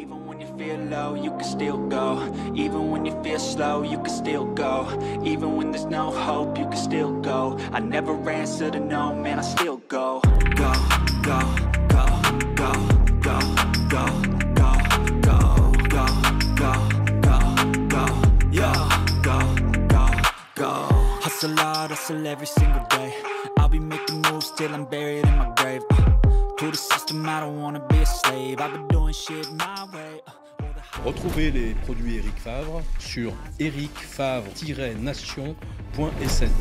Even when you feel low, you can still go. Even when you feel slow, you can still go. Even when there's no hope, you can still go. I never answer to no, man, I still go. Go, go, go, go, go, go, go, go, go, go, go, go, yo, go, go, go. Hustle hard, hustle every single day. I'll be making moves till I'm buried in my grave. To the system, I don't wanna be a slave. I've been doing shit my way. Retrouvez les produits Eric Favre sur ericfavre-nation.sn.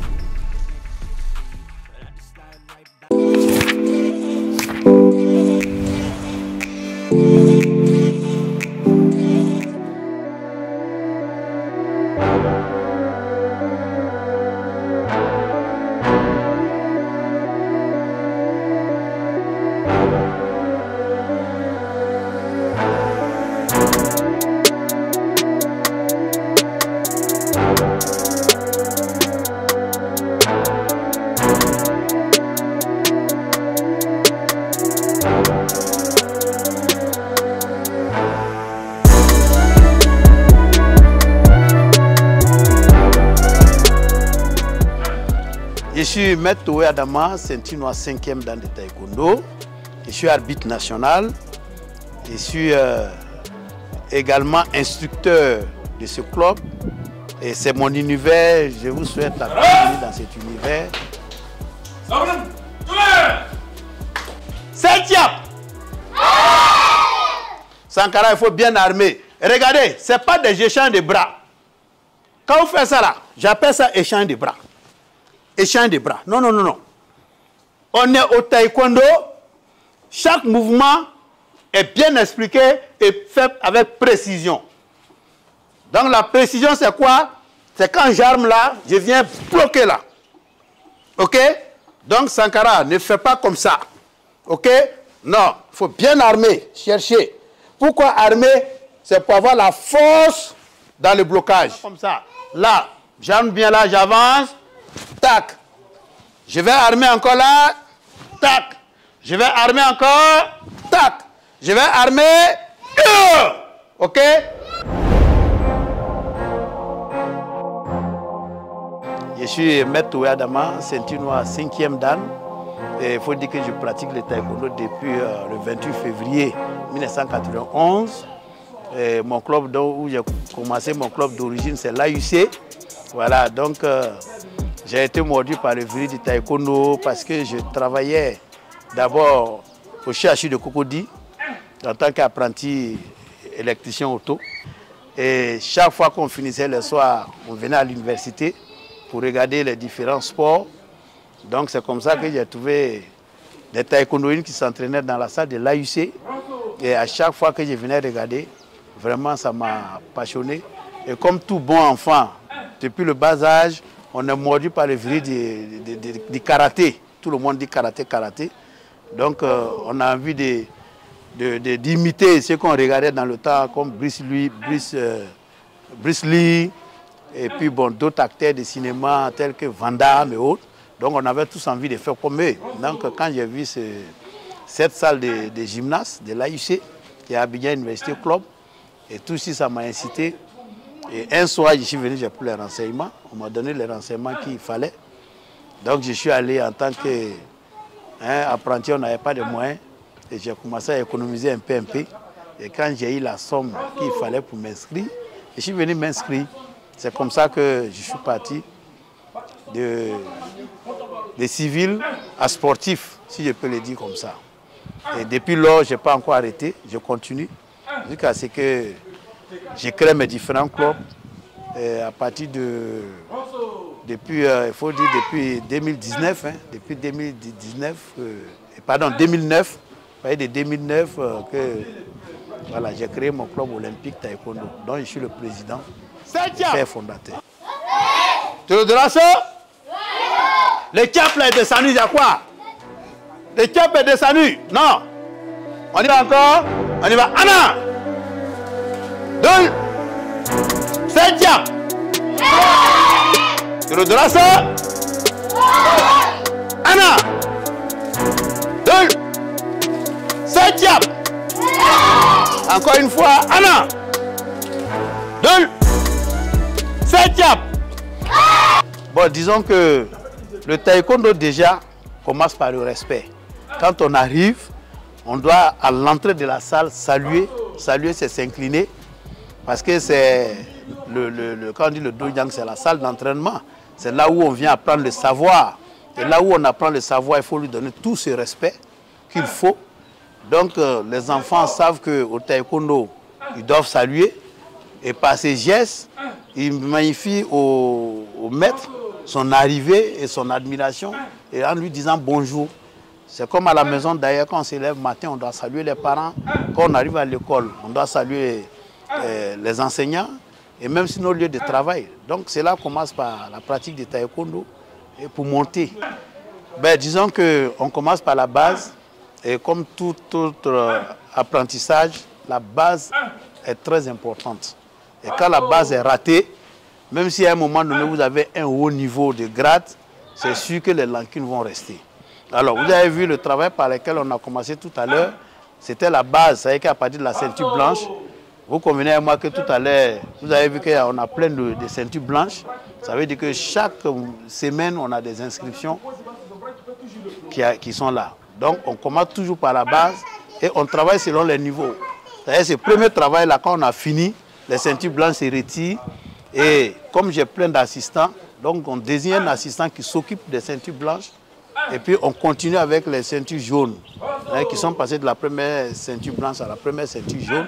Je suis Maître Toé Adama, ceinture noire 5e dan de taekwondo. Je suis arbitre national. Je suis également instructeur de ce club. Et c'est mon univers. Je vous souhaite la bienvenue dans cet univers. Septième. Sankara, il faut bien armer. Regardez, ce n'est pas des échanges de bras. Quand vous faites ça là, j'appelle ça échange de bras. Échange de bras. Non, non, non, non. On est au taekwondo. Chaque mouvement est bien expliqué et fait avec précision. Donc la précision, c'est quoi? C'est quand j'arme là, je viens bloquer là. Ok? Donc Sankara, ne fais pas comme ça. Ok? Non, il faut bien armer, chercher. Pourquoi armer? C'est pour avoir la force dans le blocage. Comme ça. Là, j'arme bien là, j'avance. Tac. Je vais armer encore là. Tac. Je vais armer encore. Tac. Je vais armer. Ok? Je suis Maître Toé Adama, ceinture noire 5e dan. Il faut dire que je pratique le taekwondo depuis le 28 février 1991. Et mon club où j'ai commencé, mon club d'origine, c'est l'AUC. Voilà, donc j'ai été mordu par le virus du taekwondo parce que je travaillais d'abord au CHU de Cocody en tant qu'apprenti électricien auto. Et chaque fois qu'on finissait le soir, on venait à l'université pour regarder les différents sports. Donc c'est comme ça que j'ai trouvé des taekwondoïnes qui s'entraînaient dans la salle de l'AUC. Et à chaque fois que je venais regarder, vraiment ça m'a passionné. Et comme tout bon enfant, depuis le bas âge, on est mordu par le virus du karaté. Tout le monde dit karaté, karaté. Donc on a envie d'imiter ce qu'on regardait dans le temps, comme Bruce Lee, et puis bon, d'autres acteurs de cinéma tels que Van Damme et autres. Donc on avait tous envie de faire comme eux. Donc quand j'ai vu cette salle de gymnase de l'AUC, qui est à Abidjan University Club, et tout ça, ça m'a incité. Et un soir, je suis venu, j'ai pris les renseignements. On m'a donné les renseignements qu'il fallait. Donc je suis allé en tant qu'apprenti, on n'avait pas de moyens. Et j'ai commencé à économiser un peu. Et quand j'ai eu la somme qu'il fallait pour m'inscrire, je suis venu m'inscrire. C'est comme ça que je suis parti de civil à sportif, si je peux le dire comme ça. Et depuis lors, je n'ai pas encore arrêté, je continue. Jusqu'à ce que j'ai créé mes différents clubs. Et à partir depuis, il faut dire depuis 2019, depuis 2019, pardon, 2009, de 2009 que voilà, j'ai créé mon club olympique taekwondo, dont je suis le président, père fondateur. Tu le diras ça? Le cap là est descendu, il y a quoi? Le cap est descendu. Non. On y va encore. On y va. Anna. 2. 7. Tu le diras ça? Anna. 2. 7. Encore une fois, Anna. 2. 7 yap. Bon, disons que le taekwondo déjà commence par le respect. Quand on arrive, on doit à l'entrée de la salle saluer. Saluer, c'est s'incliner. Parce que c'est quand on dit le dojang, c'est la salle d'entraînement. C'est là où on vient apprendre le savoir. Et là où on apprend le savoir, il faut lui donner tout ce respect qu'il faut. Donc les enfants savent qu'au taekwondo, ils doivent saluer. Et par ces gestes, ils magnifient au maître son arrivée et son admiration. Et en lui disant bonjour. C'est comme à la maison d'ailleurs, quand on se lève le matin, on doit saluer les parents. Quand on arrive à l'école, on doit saluer les enseignants. Et même sur nos lieux de travail. Donc cela commence par la pratique du taekwondo. Et pour monter, ben, disons qu'on commence par la base. Et comme tout autre apprentissage, la base est très importante. Et quand la base est ratée, même si à un moment donné vous avez un haut niveau de grade, c'est sûr que les lacunes vont rester. Alors vous avez vu le travail par lequel on a commencé tout à l'heure, c'était la base, c'est-à-dire qu'à partir de la ceinture blanche, vous convenez avec moi que tout à l'heure, vous avez vu qu'on a plein de ceintures blanches. Ça veut dire que chaque semaine, on a des inscriptions qui sont là. Donc, on commence toujours par la base et on travaille selon les niveaux. C'est-à-dire, ce premier travail-là, quand on a fini, les ceintures blanches se retirent. Et comme j'ai plein d'assistants, donc on désigne un assistant qui s'occupe des ceintures blanches. Et puis, on continue avec les ceintures jaunes, qui sont passées de la première ceinture blanche à la première ceinture jaune.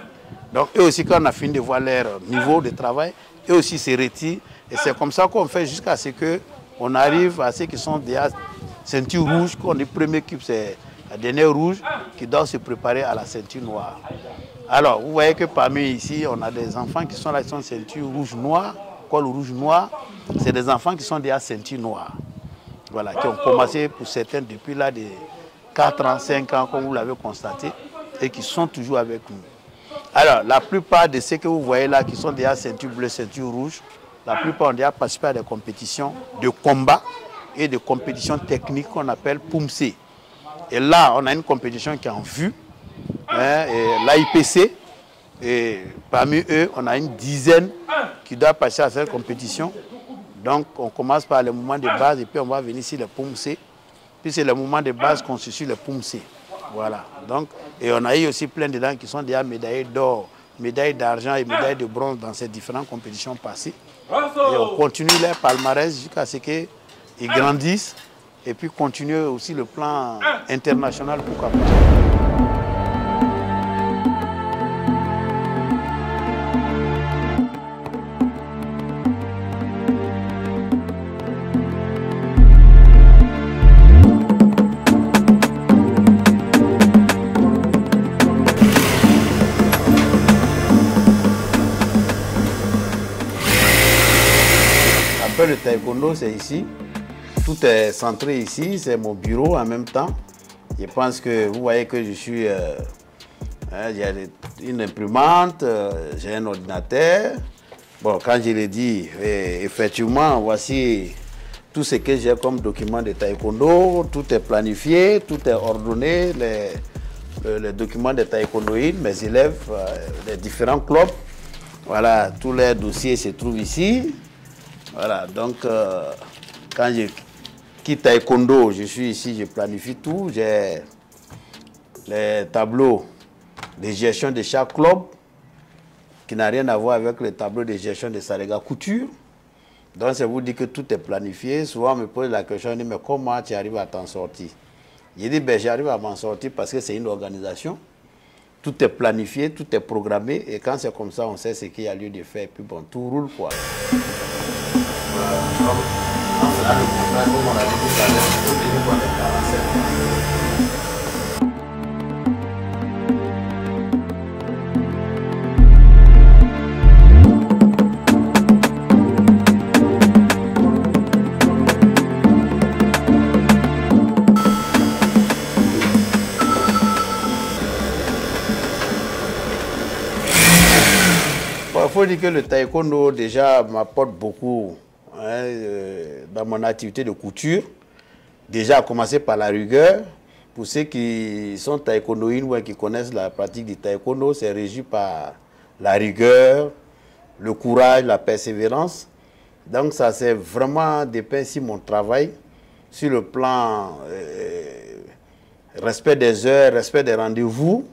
Donc, eux aussi, quand on a fini de voir leur niveau de travail, eux aussi se retirent. Et c'est comme ça qu'on fait jusqu'à ce qu'on arrive à ceux qui sont déjà ceinture rouge. Quand on dit premier cube, c'est la dernière rouge qui doit se préparer à la ceinture noire. Alors, vous voyez que parmi ici, on a des enfants qui sont là, qui sont ceinture rouge-noire, col rouge-noir. C'est des enfants qui sont déjà ceinture noire. Voilà, qui ont commencé pour certains depuis là de 4 ans, 5 ans, comme vous l'avez constaté, et qui sont toujours avec nous. Alors, la plupart de ceux que vous voyez là, qui sont déjà ceinture bleue, ceinture rouge, la plupart ont déjà participé à des compétitions de combat et de compétitions techniques qu'on appelle PUMC. Et là, on a une compétition qui est en vue, l'AIPC. Et parmi eux, on a une dizaine qui doivent passer à cette compétition. Donc, on commence par les mouvements de base et puis on va venir sur les PUMC. Puis c'est les mouvements de base qu'on suit sur les PUMC. Voilà. Donc, et on a eu aussi plein de gens qui sont déjà médaillés d'or, médailles d'argent et médailles de bronze dans ces différentes compétitions passées. Et on continue leur palmarès jusqu'à ce qu'ils grandissent et puis continuer aussi le plan international pour Cap. Le taekwondo, c'est ici. Tout est centré ici. C'est mon bureau en même temps. Je pense que vous voyez que je suis... j'ai une imprimante, j'ai un ordinateur. Bon, quand je l'ai dit, effectivement, voici tout ce que j'ai comme document de taekwondo. Tout est planifié, tout est ordonné. Les documents de taekwondoïdes, mes élèves, les différents clubs. Voilà, tous les dossiers se trouvent ici. Voilà, donc quand je quitte taekwondo, je suis ici, je planifie tout. J'ai les tableaux de gestion de chaque club qui n'a rien à voir avec les tableaux de gestion de Sarega Couture. Donc, ça vous dit que tout est planifié. Souvent, on me pose la question, on dit, mais comment tu arrives à t'en sortir? Je dis, ben, j'arrive à m'en sortir parce que c'est une organisation. Tout est planifié, tout est programmé. Et quand c'est comme ça, on sait ce qu'il y a lieu de faire. Et puis bon, tout roule, quoi. Il faut dire que le taekwondo déjà m'apporte beaucoup dans mon activité de couture. Déjà à commencer par la rigueur, pour ceux qui sont taekwondoïnes ou qui connaissent la pratique du taekwondo, c'est régi par la rigueur, le courage, la persévérance. Donc ça, c'est vraiment dépeint ici mon travail sur le plan respect des heures, respect des rendez-vous.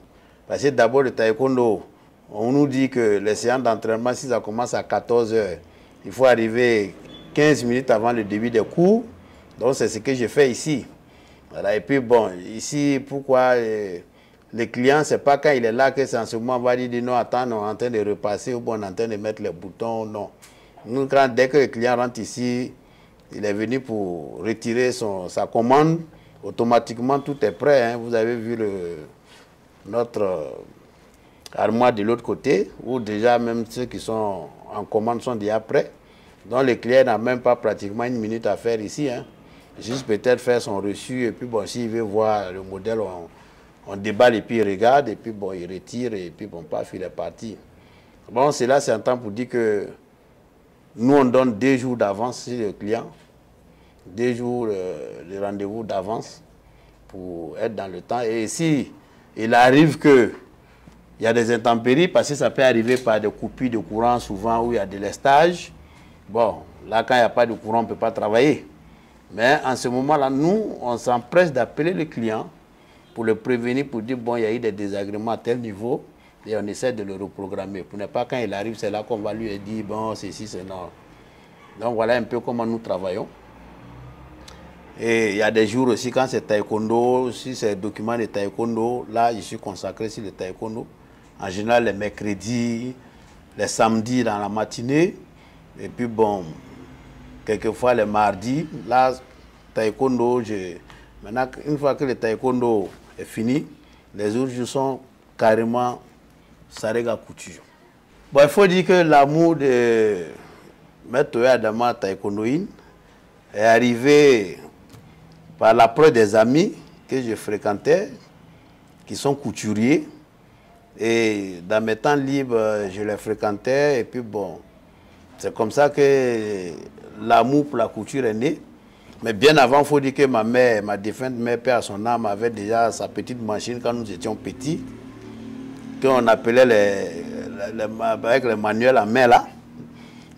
Parce que d'abord, le taekwondo, on nous dit que les séances d'entraînement, si ça commence à 14 heures, il faut arriver 15 minutes avant le début des cours. Donc c'est ce que j'ai fait ici. Voilà. Et puis bon, ici, pourquoi le client, c'est pas quand il est là que c'est en ce moment, on va dire non, attends, on est en train de repasser ou bon, on est en train de mettre les boutons, non. Nous, dès que le client rentre ici, il est venu pour retirer sa commande, automatiquement tout est prêt. Hein. Vous avez vu notre armoire de l'autre côté, où déjà même ceux qui sont en commande sont déjà prêts. Donc le client n'a même pas pratiquement une minute à faire ici. Hein. Juste peut-être faire son reçu, et puis bon, s'il veut voir le modèle, on déballe et puis il regarde, et puis bon, il retire, et puis bon, paf, il est parti. Bon, c'est là, c'est un temps pour dire que nous, on donne 2 jours d'avance sur le client, 2 jours de rendez-vous d'avance pour être dans le temps. Et si il arrive qu'il y a des intempéries, parce que ça peut arriver par des coupures de courant souvent où il y a de l'estage. Bon, là, quand il n'y a pas de courant, on ne peut pas travailler. Mais en ce moment-là, nous, on s'empresse d'appeler le client pour le prévenir, pour dire, bon, il y a eu des désagréments à tel niveau, et on essaie de le reprogrammer. Pour ne pas, quand il arrive, c'est là qu'on va lui dire, bon, ceci, c'est non. Donc voilà un peu comment nous travaillons. Et il y a des jours aussi, quand c'est taekwondo, si c'est documents de taekwondo, là, je suis consacré sur le taekwondo. En général, les mercredis, les samedis dans la matinée, et puis bon, quelquefois les mardis, là, taekwondo, maintenant, une fois que le taekwondo est fini, les autres jours sont carrément sarega couture. Bon, il faut dire que l'amour de Maître Toyo Adama taekwondoïne est arrivé par l'approche des amis que je fréquentais, qui sont couturiers. Et dans mes temps libres, je les fréquentais. Et puis bon, c'est comme ça que l'amour pour la couture est né. Mais bien avant, il faut dire que ma mère, ma défunte mère, père à son âme, avait déjà sa petite machine quand nous étions petits, qu'on appelait avec les manuels à main là,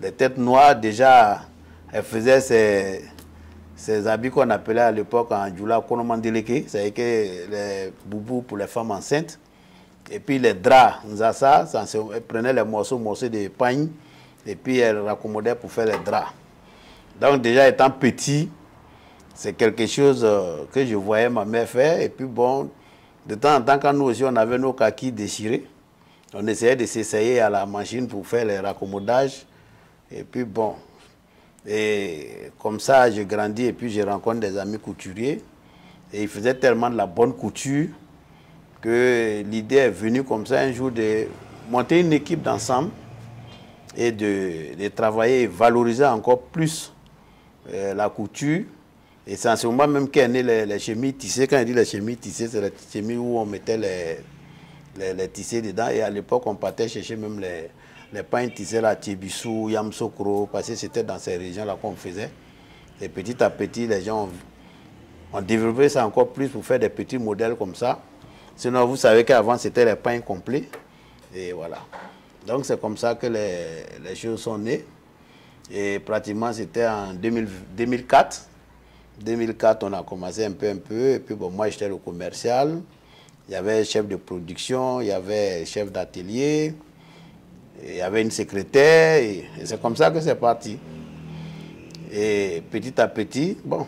les têtes noires. Déjà, elle faisait ces habits qu'on appelait à l'époque en djoula konomandeleke, c'est-à-dire que les boubous pour les femmes enceintes. Et puis les draps, elle prenait les morceaux de pagne, et puis elle raccommodait pour faire les draps. Donc déjà étant petit, c'est quelque chose que je voyais ma mère faire. Et puis bon, de temps en temps, quand nous aussi on avait nos kakis déchirés, on essayait de s'essayer à la machine pour faire les raccommodages. Et puis bon, et comme ça je grandis et puis je rencontre des amis couturiers. Et ils faisaient tellement de la bonne couture que l'idée est venue comme ça un jour de monter une équipe d'ensemble et de travailler et valoriser encore plus la couture. Et c'est en ce moment même qu'est né les chemises tissées. Quand je dis les chemises tissées, c'est les chemises où on mettait les tissés dedans. Et à l'époque, on partait chercher même les pains tissés là, Tchébissou, Yamsokro, parce que c'était dans ces régions-là qu'on faisait. Et petit à petit, les gens ont développé ça encore plus pour faire des petits modèles comme ça. Sinon, vous savez qu'avant, c'était les pains complets. Et voilà. Donc, c'est comme ça que les choses sont nées. Et pratiquement, c'était en 2004. 2004, on a commencé un peu. Et puis, bon, moi, j'étais le commercial. Il y avait chef de production, il y avait chef d'atelier, il y avait une secrétaire. Et c'est comme ça que c'est parti. Et petit à petit, bon,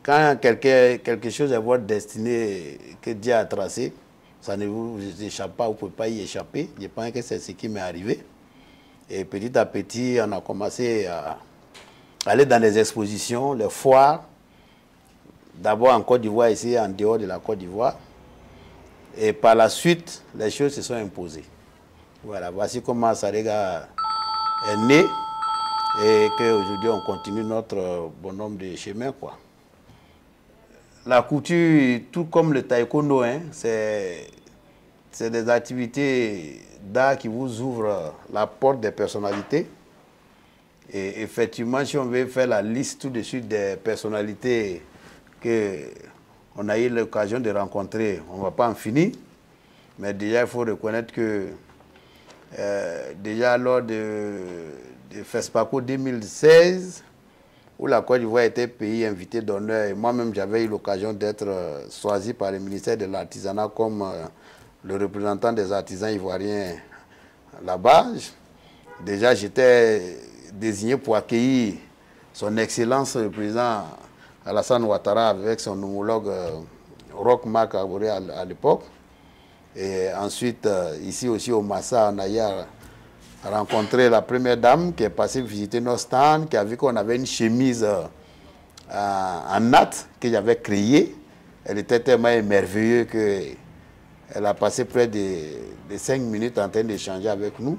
quand quelque chose est votre destinée que Dieu a tracé, ça ne vous échappe pas, vous ne pouvez pas y échapper. Je pense que c'est ce qui m'est arrivé. Et petit à petit, on a commencé à aller dans les expositions, les foires, d'abord en Côte d'Ivoire, ici, en dehors de la Côte d'Ivoire. Et par la suite, les choses se sont imposées. Voilà, voici comment Sarega est né et qu'aujourd'hui, on continue notre bonhomme de chemin, quoi. La couture, tout comme le taekwondo, hein, c'est des activités d'art qui vous ouvrent la porte des personnalités. Et effectivement, si on veut faire la liste tout de suite des personnalités on a eu l'occasion de rencontrer, on ne va pas en finir, mais déjà il faut reconnaître que déjà lors de FESPACO 2016, où la Côte d'Ivoire était pays invité d'honneur, et moi-même j'avais eu l'occasion d'être choisi par le ministère de l'Artisanat comme le représentant des artisans ivoiriens là-bas. Déjà j'étais désigné pour accueillir son Excellence le président Alassane Ouattara avec son homologue Roch Marc Kaboré à l'époque. Et ensuite, ici aussi au Massa, on a eu rencontré la première dame qui est passée visiter nos stands, qui a vu qu'on avait une chemise en natte que j'avais créée. Elle était tellement émerveilleuse qu'elle a passé près de 5 minutes en train d'échanger avec nous.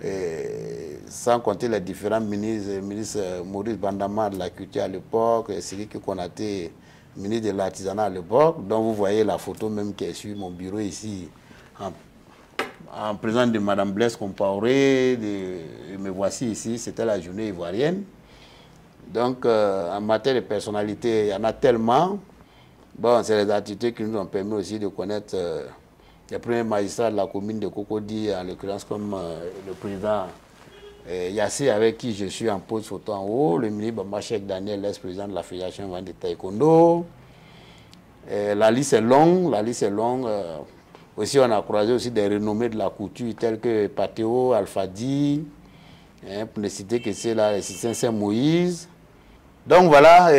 Et sans compter les différents ministres, le ministre Maurice Bandama de la Culture à l'époque, Sidiki Konaté, ministre de l'Artisanat à l'époque. Donc vous voyez la photo même qui est sur mon bureau ici, en présence de Mme Blaise Compaoré, me voici ici, c'était la journée ivoirienne. Donc en matière de personnalité, il y en a tellement. Bon, c'est les attitudes qui nous ont permis aussi de connaître les premiers magistrats de la commune de Cocody, en l'occurrence comme le président Yassé, avec qui je suis en pose photo en haut, le ministre Bamachek Daniel, l'ex-président de la Fédération de Taekwondo. La liste est longue, aussi, on a croisé aussi des renommés de la couture tels que Patéo, Alfadi, pour ne citer que c'est là, Saint-Moïse. Donc voilà,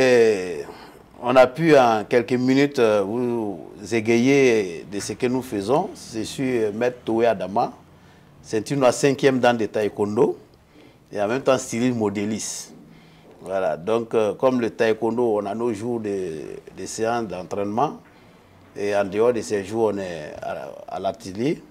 on a pu en quelques minutes vous égayer de ce que nous faisons. Je suis Maître Toé Adama, ceinture noire 5e dan de taekwondo et en même temps styliste modéliste. Voilà, donc comme le taekwondo, on a nos jours de séances d'entraînement et en dehors de ces jours, on est à l'atelier.